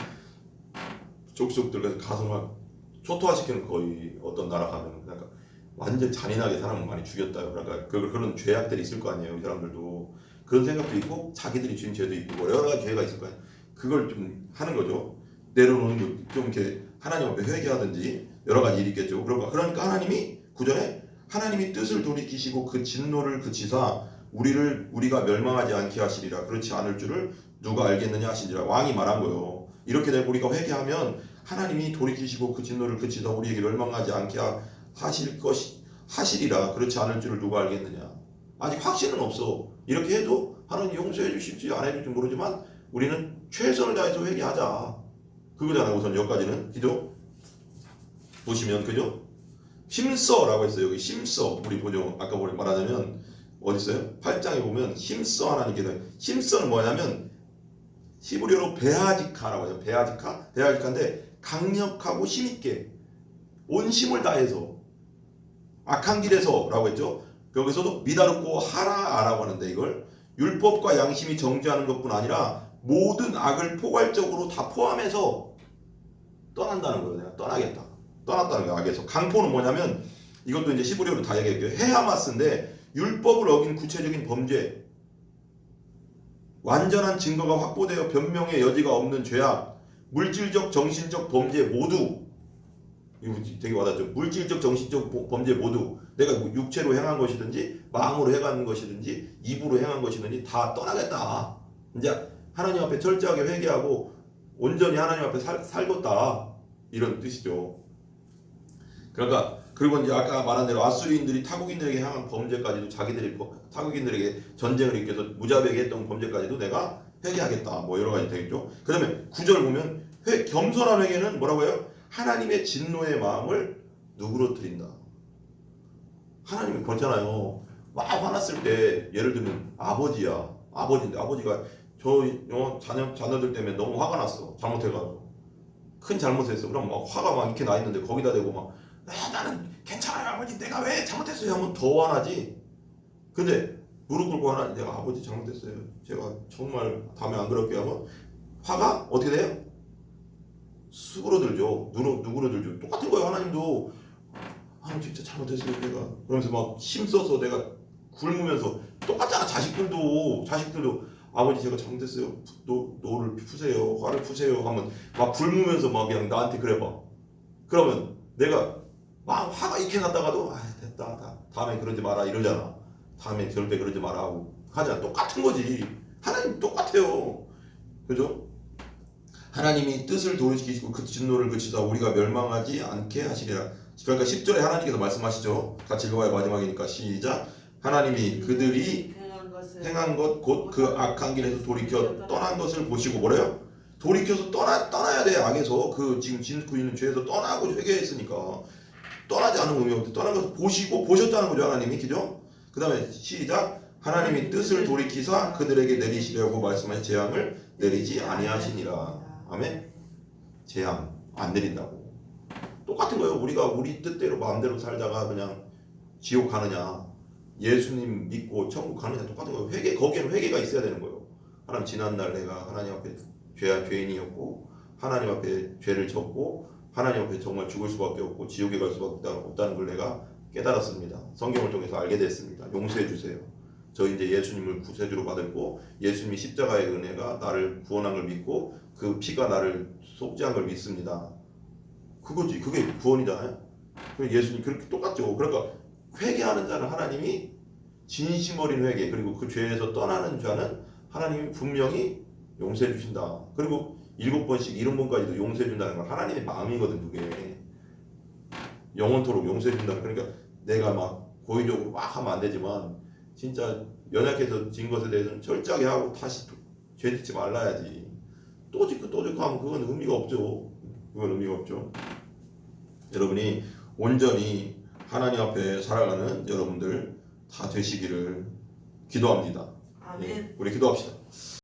족속들 가서 막 초토화시키는, 거의 어떤 나라 가면 그러니까 완전 잔인하게 사람을 많이 죽였다. 그러니까 그런 죄악들이 있을 거 아니에요. 이 사람들도 그런 생각도 있고 자기들이 지은 죄도 있고 여러 가지 죄가 있을 거 아니에요. 그걸 좀 하는 거죠. 내려놓는 거, 좀 이렇게 하나님 앞에 회개하든지 여러 가지 일이 있겠죠. 그러니까 하나님이 구절에 하나님이 뜻을 돌이키시고 그 진노를 그치사 우리가 멸망하지 않게 하시리라. 그렇지 않을 줄을 누가 알겠느냐 하시니라. 왕이 말한 거예요. 이렇게 되고 우리가 회개하면 하나님이 돌이키시고 그 진노를 그치사 우리에게 멸망하지 않게 하시리라. 그렇지 않을 줄을 누가 알겠느냐. 아직 확신은 없어. 이렇게 해도 하나님 용서해 주실지 안 해줄지 모르지만 우리는 최선을 다해서 회개하자. 그거잖아요. 우선 여기까지는. 그죠? 보시면 그죠? 힘써라고 했어요. 여기 힘써. 우리 보죠. 아까 말하자면 어디 있어요? 8장에 보면 힘써 하나님께서. 힘써는 뭐냐면 히브리어로 베아지카라고 해요. 베아지카인데 강력하고 힘있게 온 힘을 다해서 악한 길에서라고 했죠. 여기서도 미다롭고 하라라고 하는데 이걸 율법과 양심이 정죄하는 것뿐 아니라 모든 악을 포괄적으로 다 포함해서 떠난다는 거예요. 내가 떠나겠다. 떠났다는 거예요. 악에서. 강포는 뭐냐면 이것도 이제 히브리어로 다 얘기할게요. 헤하마스인데 율법을 어긴 구체적인 범죄, 완전한 증거가 확보되어 변명의 여지가 없는 죄악, 물질적 정신적 범죄 모두. 이거 되게 와닿죠. 물질적 정신적 범죄 모두 내가 육체로 행한 것이든지 마음으로 행한 것이든지 입으로 행한 것이든지 다 떠나겠다. 이제 하나님 앞에 철저하게 회개하고 온전히 하나님 앞에 살겠다. 이런 뜻이죠. 그러니까 그리고 이제 아까 말한 대로 아수리인들이 타국인들에게 향한 범죄까지도 자기들이 타국인들에게 전쟁을 일으켜서 무자비하게 했던 범죄까지도 내가 회개하겠다. 뭐 여러 가지 되겠죠. 그 다음에 9절 보면 겸손한 회개는 뭐라고 해요? 하나님의 진노의 마음을 누그러뜨린다. 하나님이 그렇잖아요. 막 화났을 때 예를 들면 아버지인데 아버지가 자녀들 때문에 너무 화가 났어. 잘못해가지고 큰 잘못했어. 그럼 막 화가 막 이렇게 나 있는데 거기다 대고 막 나는 괜찮아요 아버지 내가 왜 잘못했어요 하면 더 화나지. 근데 무릎 꿇고 하나님 내가 아버지 잘못했어요. 제가 정말 다음에 안 그럴게 하면 화가 어떻게 돼요? 수그러들죠. 누그러들죠. 똑같은 거예요. 하나님도 하나님 진짜 잘못했어요 내가. 그러면서 막 힘써서 내가 굶으면서 똑같잖아. 자식들도 아버지 제가 잘못했어요. 노를 푸세요. 화를 푸세요 하면 막 굶으면서 막 그냥 나한테 그래봐. 그러면 내가 막 화가 이렇게 났다가도 됐다. 다음에 그러지 마라 이러잖아. 다음에 절대 그러지 마라 하고 하잖아. 똑같은 거지. 하나님 똑같아요. 그죠? 하나님이 뜻을 돌이키시고 그 진노를 그치사 우리가 멸망하지 않게 하시리라. 그러니까 10절에 하나님께서 말씀하시죠. 같이 읽어봐요. 마지막이니까 시작. 하나님이 그들이 행한 것 곧 그 악한 길에서 돌이켜 떠난 것을 보시고 뭐래요? 돌이켜서 떠나야 돼. 악에서 그 지금 짓고 있는 죄에서 떠나고 회개했으니까 떠나지 않은 의미 없대. 떠난 것을 보셨다는 거죠. 하나님이. 그죠? 그 다음에 시작. 하나님이 뜻을 돌이키사 그들에게 내리시려고 말씀하신 재앙을 내리지 아니하시니라. 아멘. 재앙 안 내린다고. 똑같은 거예요. 우리가 우리 뜻대로 마음대로 살다가 그냥 지옥 가느냐 예수님 믿고 천국 가느냐 똑같은 거예요. 거기에는 회개가 있어야 되는 거예요. 하나님 지난날 내가 하나님 앞에 죄인이었고 하나님 앞에 죄를 졌고 하나님 앞에 정말 죽을 수밖에 없고 지옥에 갈 수밖에 없다는 걸 내가 깨달았습니다. 성경을 통해서 알게 됐습니다. 용서해 주세요. 저 이제 예수님을 구세주로 받았고 예수님이 십자가의 은혜가 나를 구원한 걸 믿고 그 피가 나를 속죄한 걸 믿습니다. 그거지. 그게 구원이잖아요. 예수님 그렇게 똑같죠. 그러니까 회개하는 자는 하나님이 진심 어린 회개 그리고 그 죄에서 떠나는 자는 하나님이 분명히 용서해 주신다. 그리고 7번씩 70번까지도 용서해 준다는 건 하나님의 마음이거든. 그게 영원토록 용서해 준다. 그러니까 내가 막 고의적으로 막 하면 안 되지만 진짜 연약해서 진 것에 대해서는 철저하게 하고 다시 죄 짓지 말라야지. 또 짓고 또 짓고 하면 그건 의미가 없죠. 그건 의미가 없죠. 여러분이 온전히 하나님 앞에 살아가는 여러분들 다 되시기를 기도합니다.
아멘.
예, 우리 기도합시다.